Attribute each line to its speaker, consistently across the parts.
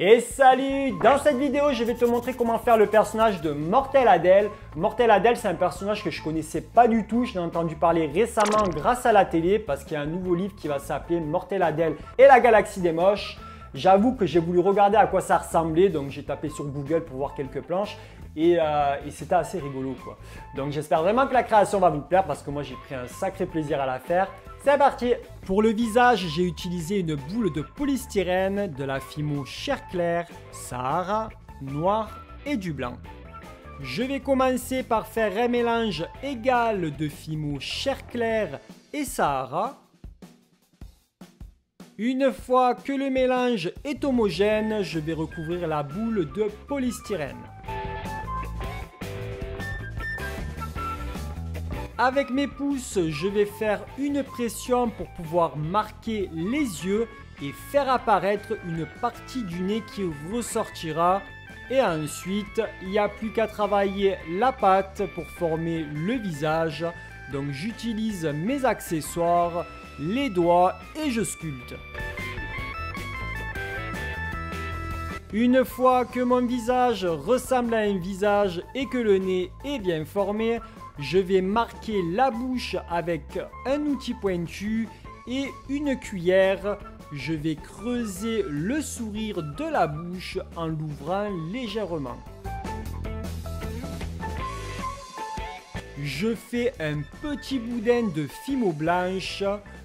Speaker 1: Et salut! Dans cette vidéo, je vais te montrer comment faire le personnage de Mortel Adèle. Mortel Adèle, c'est un personnage que je connaissais pas du tout. Je l'ai entendu parler récemment grâce à la télé parce qu'il y a un nouveau livre qui va s'appeler Mortel Adèle et la galaxie des moches. J'avoue que j'ai voulu regarder à quoi ça ressemblait, donc j'ai tapé sur Google pour voir quelques planches et c'était assez rigolo quoi. Donc j'espère vraiment que la création va vous plaire parce que moi j'ai pris un sacré plaisir à la faire. C'est parti! Pour le visage, j'ai utilisé une boule de polystyrène, de la Fimo chair claire, Sahara, noir et du blanc. Je vais commencer par faire un mélange égal de Fimo chair claire et Sahara. Une fois que le mélange est homogène, je vais recouvrir la boule de polystyrène. Avec mes pouces, je vais faire une pression pour pouvoir marquer les yeux et faire apparaître une partie du nez qui ressortira. Et ensuite, il n'y a plus qu'à travailler la pâte pour former le visage. Donc j'utilise mes accessoires, les doigts et je sculpte. Une fois que mon visage ressemble à un visage et que le nez est bien formé, je vais marquer la bouche avec un outil pointu et une cuillère. Je vais creuser le sourire de la bouche en l'ouvrant légèrement. Je fais un petit boudin de Fimo blanche.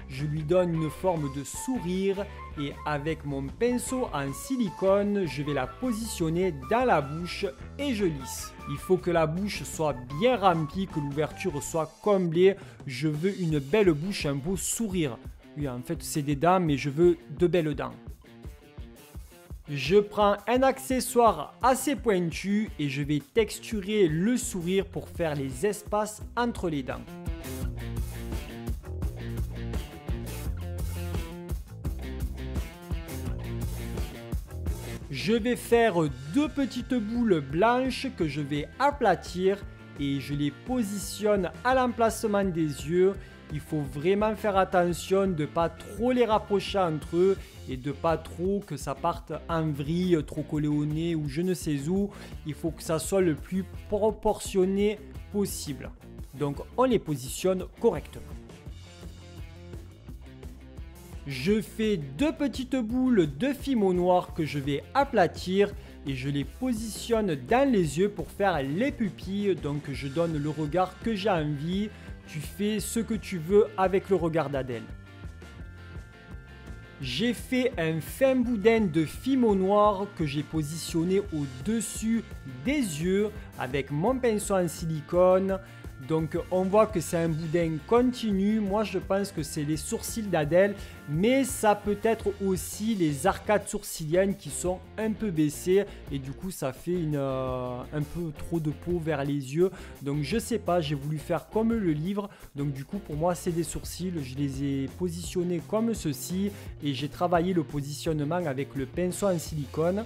Speaker 1: Je lui donne une forme de sourire et avec mon pinceau en silicone, je vais la positionner dans la bouche et je lisse. Il faut que la bouche soit bien remplie, que l'ouverture soit comblée. Je veux une belle bouche, un beau sourire. Oui, en fait, c'est des dents, mais je veux de belles dents. Je prends un accessoire assez pointu et je vais texturer le sourire pour faire les espaces entre les dents. Je vais faire deux petites boules blanches que je vais aplatir et je les positionne à l'emplacement des yeux. Il faut vraiment faire attention de ne pas trop les rapprocher entre eux et de pas trop que ça parte en vrille, trop collé au nez ou je ne sais où. Il faut que ça soit le plus proportionné possible. Donc on les positionne correctement. Je fais deux petites boules de Fimo noir que je vais aplatir et je les positionne dans les yeux pour faire les pupilles. Donc je donne le regard que j'ai envie. Tu fais ce que tu veux avec le regard d'Adèle. J'ai fait un fin boudin de Fimo noir que j'ai positionné au-dessus des yeux avec mon pinceau en silicone. Donc on voit que c'est un boudin continu. Moi je pense que c'est les sourcils d'Adèle, mais ça peut être aussi les arcades sourciliennes qui sont un peu baissées et du coup ça fait un peu trop de peau vers les yeux. Donc je sais pas, j'ai voulu faire comme le livre. Donc du coup pour moi c'est des sourcils. Je les ai positionnés comme ceci et j'ai travaillé le positionnement avec le pinceau en silicone.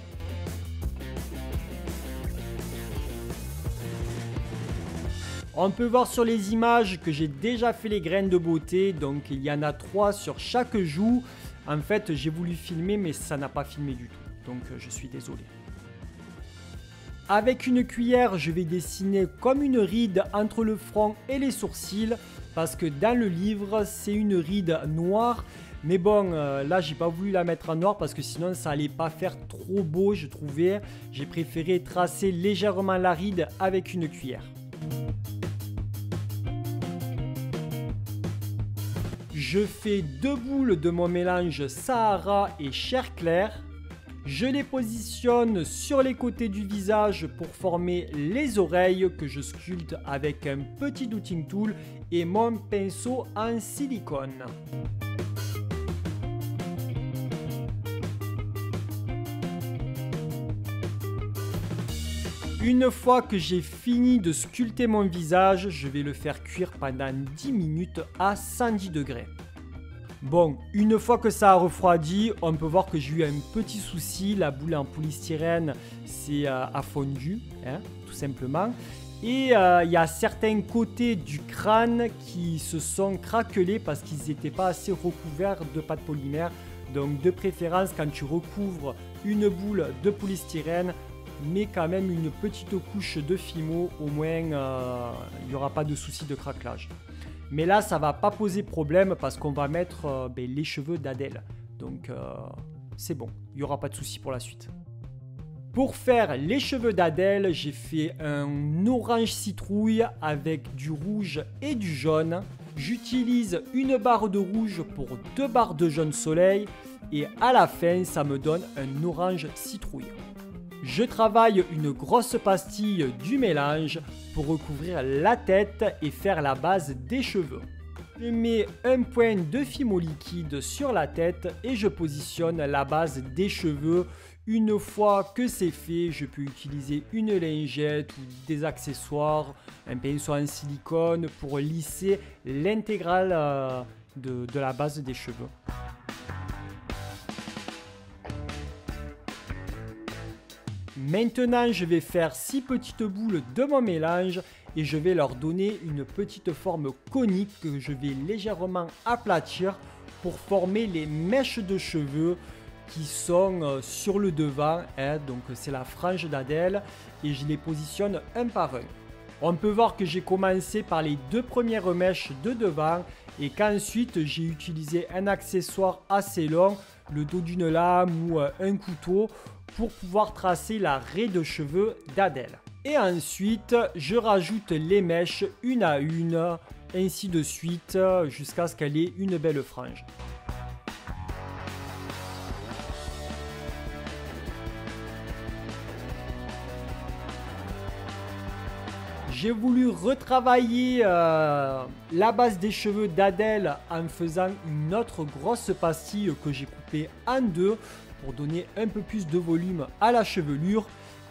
Speaker 1: On peut voir sur les images que j'ai déjà fait les graines de beauté, donc il y en a 3 sur chaque joue. En fait, j'ai voulu filmer, mais ça n'a pas filmé du tout, donc je suis désolé. Avec une cuillère, je vais dessiner comme une ride entre le front et les sourcils, parce que dans le livre, c'est une ride noire. Mais bon, là, j'ai pas voulu la mettre en noir parce que sinon, ça allait pas faire trop beau, je trouvais. J'ai préféré tracer légèrement la ride avec une cuillère. Je fais deux boules de mon mélange Sahara et chair claire. Je les positionne sur les côtés du visage pour former les oreilles que je sculpte avec un petit dotting tool et mon pinceau en silicone. Une fois que j'ai fini de sculpter mon visage, je vais le faire cuire pendant 10 minutes à 110 degrés. Bon, une fois que ça a refroidi, on peut voir que j'ai eu un petit souci. La boule en polystyrène a fondu, hein, tout simplement. Et il y a certains côtés du crâne qui se sont craquelés parce qu'ils n'étaient pas assez recouverts de pâte polymère. Donc de préférence, quand tu recouvres une boule de polystyrène, mets quand même une petite couche de Fimo, au moins il n'y aura pas de souci de craquelage. Mais là, ça va pas poser problème parce qu'on va mettre les cheveux d'Adèle. Donc c'est bon, il n'y aura pas de souci pour la suite. Pour faire les cheveux d'Adèle, j'ai fait un orange citrouille avec du rouge et du jaune. J'utilise une barre de rouge pour 2 barres de jaune soleil et à la fin, ça me donne un orange citrouille. Je travaille une grosse pastille du mélange pour recouvrir la tête et faire la base des cheveux. Je mets un point de Fimo liquide sur la tête et je positionne la base des cheveux. Une fois que c'est fait, je peux utiliser une lingette ou des accessoires, un pinceau en silicone pour lisser l'intégrale de la base des cheveux. Maintenant, je vais faire 6 petites boules de mon mélange et je vais leur donner une petite forme conique que je vais légèrement aplatir pour former les mèches de cheveux qui sont sur le devant, donc c'est la frange d'Adèle et je les positionne un par un. On peut voir que j'ai commencé par les 2 premières mèches de devant et qu'ensuite j'ai utilisé un accessoire assez long, le dos d'une lame ou un couteau pour pouvoir tracer la raie de cheveux d'Adèle. Et ensuite, je rajoute les mèches une à une, ainsi de suite, jusqu'à ce qu'elle ait une belle frange. J'ai voulu retravailler la base des cheveux d'Adèle en faisant une autre grosse pastille que j'ai coupée en 2 pour donner un peu plus de volume à la chevelure.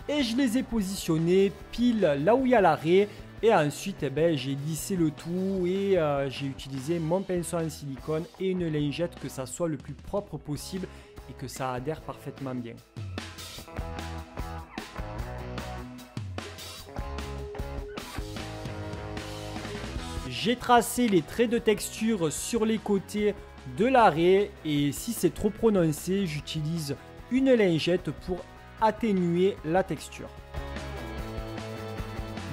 Speaker 1: Et je les ai positionnés pile là où il y a la raie. Et ensuite, j'ai lissé le tout et j'ai utilisé mon pinceau en silicone et une lingette que ça soit le plus propre possible et que ça adhère parfaitement bien. J'ai tracé les traits de texture sur les côtés de la raie et si c'est trop prononcé, j'utilise une lingette pour atténuer la texture.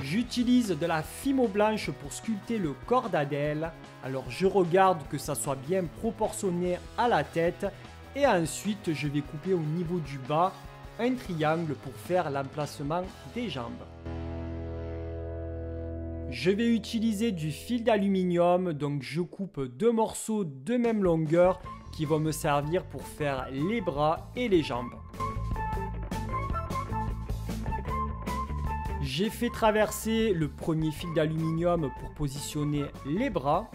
Speaker 1: J'utilise de la Fimo blanche pour sculpter le corps d'Adèle. Alors je regarde que ça soit bien proportionné à la tête et ensuite je vais couper au niveau du bas un triangle pour faire l'emplacement des jambes. Je vais utiliser du fil d'aluminium, donc je coupe 2 morceaux de même longueur qui vont me servir pour faire les bras et les jambes. J'ai fait traverser le premier fil d'aluminium pour positionner les bras.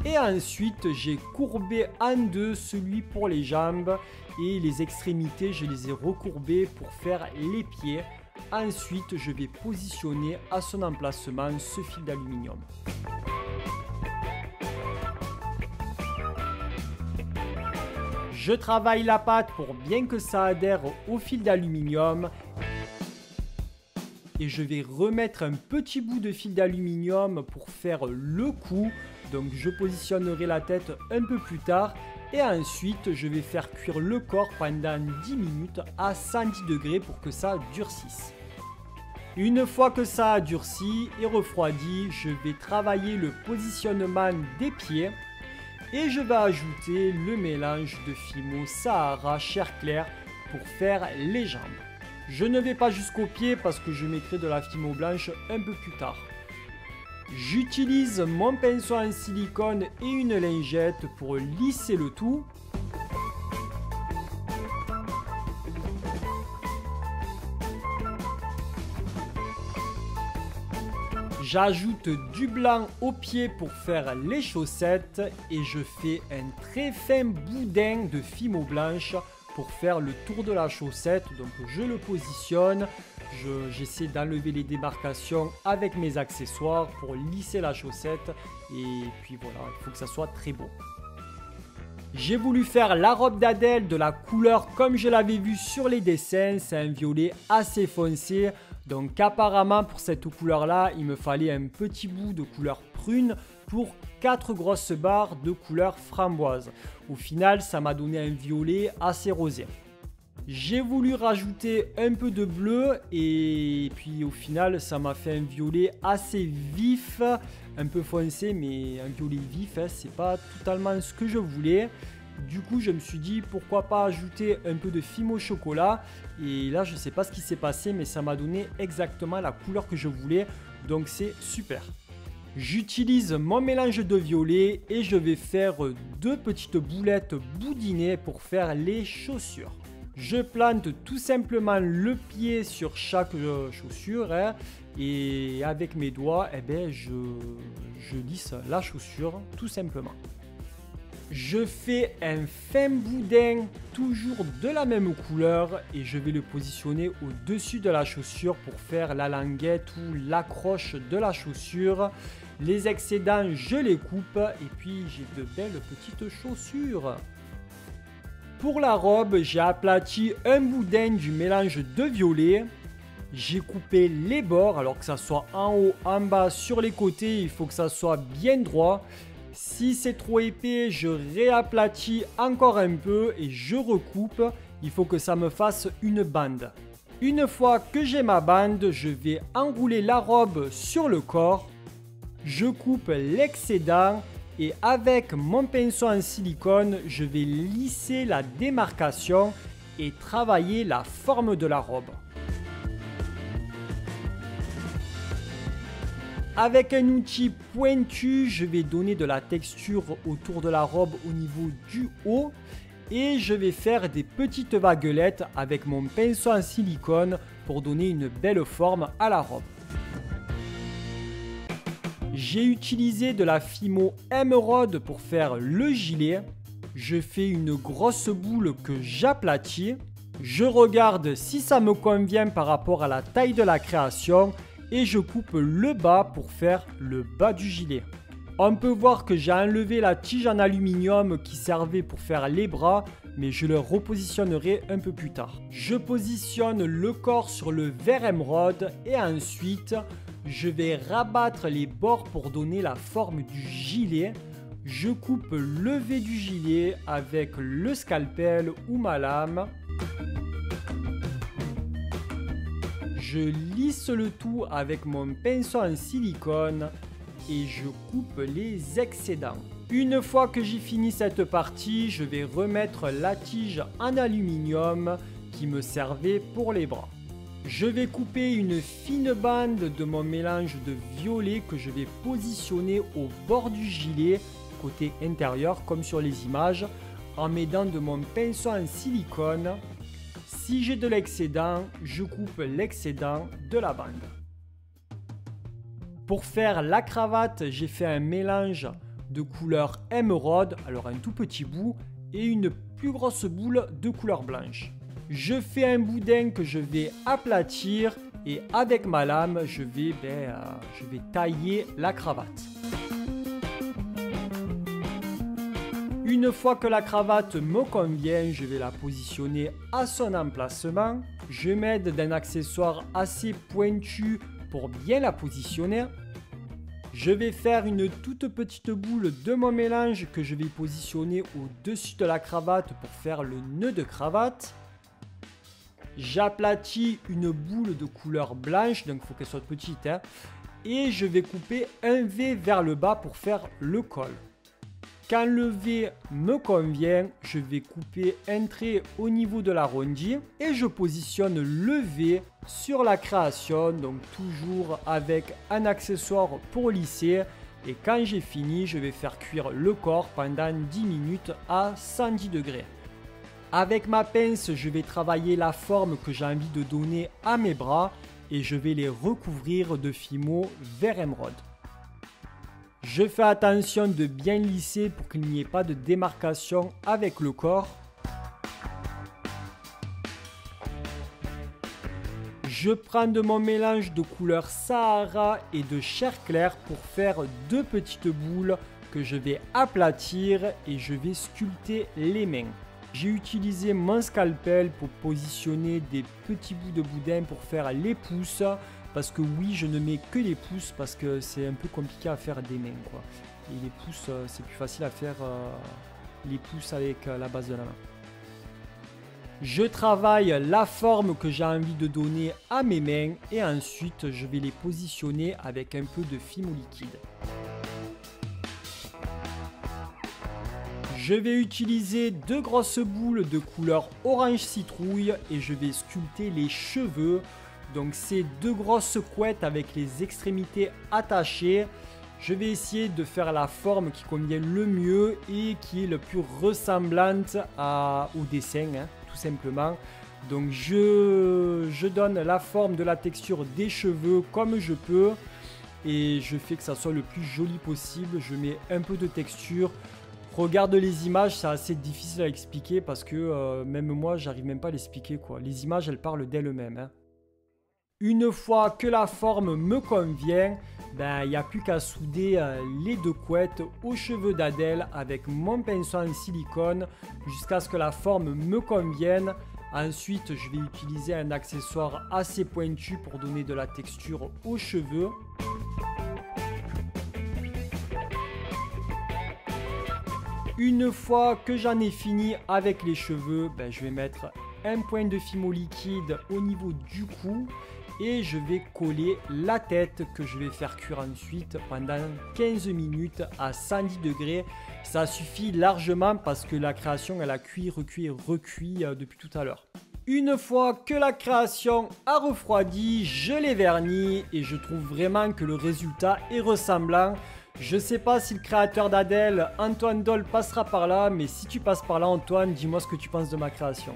Speaker 1: Et ensuite, j'ai courbé en 2 celui pour les jambes et les extrémités, je les ai recourbées pour faire les pieds. Ensuite, je vais positionner à son emplacement ce fil d'aluminium. Je travaille la pâte pour bien que ça adhère au fil d'aluminium. Et je vais remettre un petit bout de fil d'aluminium pour faire le cou. Donc je positionnerai la tête un peu plus tard. Et ensuite, je vais faire cuire le corps pendant 10 minutes à 110 degrés pour que ça durcisse. Une fois que ça a durci et refroidi, je vais travailler le positionnement des pieds. Et je vais ajouter le mélange de Fimo Sahara Chair Claire pour faire les jambes. Je ne vais pas jusqu'aux pieds parce que je mettrai de la Fimo blanche un peu plus tard. J'utilise mon pinceau en silicone et une lingette pour lisser le tout. J'ajoute du blanc au pied pour faire les chaussettes et je fais un très fin boudin de Fimo blanche pour faire le tour de la chaussette. Donc je le positionne, j'essaie d'enlever les démarcations avec mes accessoires pour lisser la chaussette et puis voilà, il faut que ça soit très beau. J'ai voulu faire la robe d'Adèle de la couleur comme je l'avais vu sur les dessins, c'est un violet assez foncé. Donc apparemment pour cette couleur là, il me fallait un petit bout de couleur prune pour 4 grosses barres de couleur framboise. Au final, ça m'a donné un violet assez rosé. J'ai voulu rajouter un peu de bleu et puis au final ça m'a fait un violet assez vif, un peu foncé, mais un violet vif, hein, c'est pas totalement ce que je voulais. Du coup je me suis dit pourquoi pas ajouter un peu de fimo chocolat, et là je sais pas ce qui s'est passé mais ça m'a donné exactement la couleur que je voulais, donc c'est super. J'utilise mon mélange de violet et je vais faire 2 petites boulettes boudinées pour faire les chaussures. Je plante tout simplement le pied sur chaque chaussure, hein, et avec mes doigts, je lisse la chaussure tout simplement. Je fais un fin boudin, toujours de la même couleur, et je vais le positionner au-dessus de la chaussure pour faire la languette ou l'accroche de la chaussure. Les excédents, je les coupe et puis j'ai de belles petites chaussures. Pour la robe, j'ai aplati un boudin du mélange de violet. J'ai coupé les bords, alors que ça soit en haut, en bas, sur les côtés, il faut que ça soit bien droit. Si c'est trop épais, je réaplatis encore un peu et je recoupe. Il faut que ça me fasse une bande. Une fois que j'ai ma bande, je vais enrouler la robe sur le corps. Je coupe l'excédent et avec mon pinceau en silicone, je vais lisser la démarcation et travailler la forme de la robe. Avec un outil pointu, je vais donner de la texture autour de la robe au niveau du haut et je vais faire des petites vaguelettes avec mon pinceau en silicone pour donner une belle forme à la robe. J'ai utilisé de la fimo émeraude pour faire le gilet. Je fais une grosse boule que j'aplatis. Je regarde si ça me convient par rapport à la taille de la création et je coupe le bas pour faire le bas du gilet. On peut voir que j'ai enlevé la tige en aluminium qui servait pour faire les bras, mais je le repositionnerai un peu plus tard. Je positionne le corps sur le vert émeraude et ensuite je vais rabattre les bords pour donner la forme du gilet. Je coupe le V du gilet avec le scalpel ou ma lame. Je lisse le tout avec mon pinceau en silicone et je coupe les excédents. Une fois que j'ai fini cette partie, je vais remettre la tige en aluminium qui me servait pour les bras. Je vais couper une fine bande de mon mélange de violet que je vais positionner au bord du gilet, côté intérieur comme sur les images, en m'aidant de mon pinceau en silicone. Si j'ai de l'excédent, je coupe l'excédent de la bande. Pour faire la cravate, j'ai fait un mélange de couleur émeraude, alors un tout petit bout, et une plus grosse boule de couleur blanche. Je fais un boudin que je vais aplatir et avec ma lame, je vais tailler la cravate. Une fois que la cravate me convient, je vais la positionner à son emplacement. Je m'aide d'un accessoire assez pointu pour bien la positionner. Je vais faire une toute petite boule de mon mélange que je vais positionner au-dessus de la cravate pour faire le nœud de cravate. J'aplatis une boule de couleur blanche, donc il faut qu'elle soit petite, hein, et je vais couper un V vers le bas pour faire le col. Quand le V me convient, je vais couper un trait au niveau de l'arrondi et je positionne le V sur la création, donc toujours avec un accessoire pour lisser. Et quand j'ai fini, je vais faire cuire le corps pendant 10 minutes à 110 degrés. Avec ma pince, je vais travailler la forme que j'ai envie de donner à mes bras et je vais les recouvrir de fimo vert émeraude. Je fais attention de bien lisser pour qu'il n'y ait pas de démarcation avec le corps. Je prends de mon mélange de couleur Sahara et de chair claire pour faire 2 petites boules que je vais aplatir et je vais sculpter les mains. J'ai utilisé mon scalpel pour positionner des petits bouts de boudin pour faire les pouces. Parce que oui, je ne mets que les pouces parce que c'est un peu compliqué à faire des mains, quoi. Et les pouces, c'est plus facile à faire les pouces avec la base de la main. Je travaille la forme que j'ai envie de donner à mes mains et ensuite je vais les positionner avec un peu de fimo liquide. Je vais utiliser 2 grosses boules de couleur orange citrouille et je vais sculpter les cheveux. Donc c'est 2 grosses couettes avec les extrémités attachées. Je vais essayer de faire la forme qui convient le mieux et qui est le plus ressemblante au dessin, hein, tout simplement. Donc je donne la forme de la texture des cheveux comme je peux et je fais que ça soit le plus joli possible. Je mets un peu de texture. Regarde les images, c'est assez difficile à expliquer parce que même moi, j'arrive même pas à l'expliquer, quoi. Les images, elles parlent d'elles-mêmes, hein. Une fois que la forme me convient, il n'y a plus qu'à souder les 2 couettes aux cheveux d'Adèle avec mon pinceau en silicone jusqu'à ce que la forme me convienne. Ensuite, je vais utiliser un accessoire assez pointu pour donner de la texture aux cheveux. Une fois que j'en ai fini avec les cheveux, je vais mettre un point de fimo liquide au niveau du cou et je vais coller la tête que je vais faire cuire ensuite pendant 15 minutes à 110 degrés. Ça suffit largement parce que la création elle a cuit, recuit et recuit depuis tout à l'heure. Une fois que la création a refroidi, je les vernis et je trouve vraiment que le résultat est ressemblant. Je sais pas si le créateur d'Adèle, Antoine Dole, passera par là, mais si tu passes par là, Antoine, dis-moi ce que tu penses de ma création.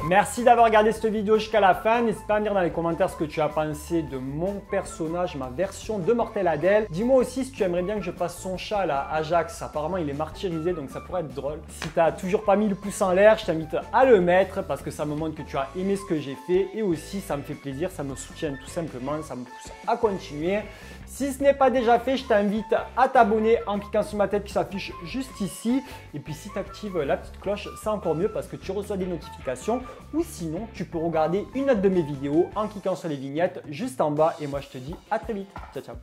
Speaker 1: Merci d'avoir regardé cette vidéo jusqu'à la fin. N'hésite pas à me dire dans les commentaires ce que tu as pensé de mon personnage, ma version de Mortel Adèle. Dis-moi aussi si tu aimerais bien que je fasse son chat là, Ajax. Apparemment, il est martyrisé, donc ça pourrait être drôle. Si tu n'as toujours pas mis le pouce en l'air, je t'invite à le mettre parce que ça me montre que tu as aimé ce que j'ai fait. Et aussi, ça me fait plaisir, ça me soutient tout simplement, ça me pousse à continuer. Si ce n'est pas déjà fait, je t'invite à t'abonner en cliquant sur ma tête qui s'affiche juste ici. Et puis si tu actives la petite cloche, c'est encore mieux parce que tu reçois des notifications. Ou sinon, tu peux regarder une autre de mes vidéos en cliquant sur les vignettes juste en bas. Et moi, je te dis à très vite. Ciao, ciao.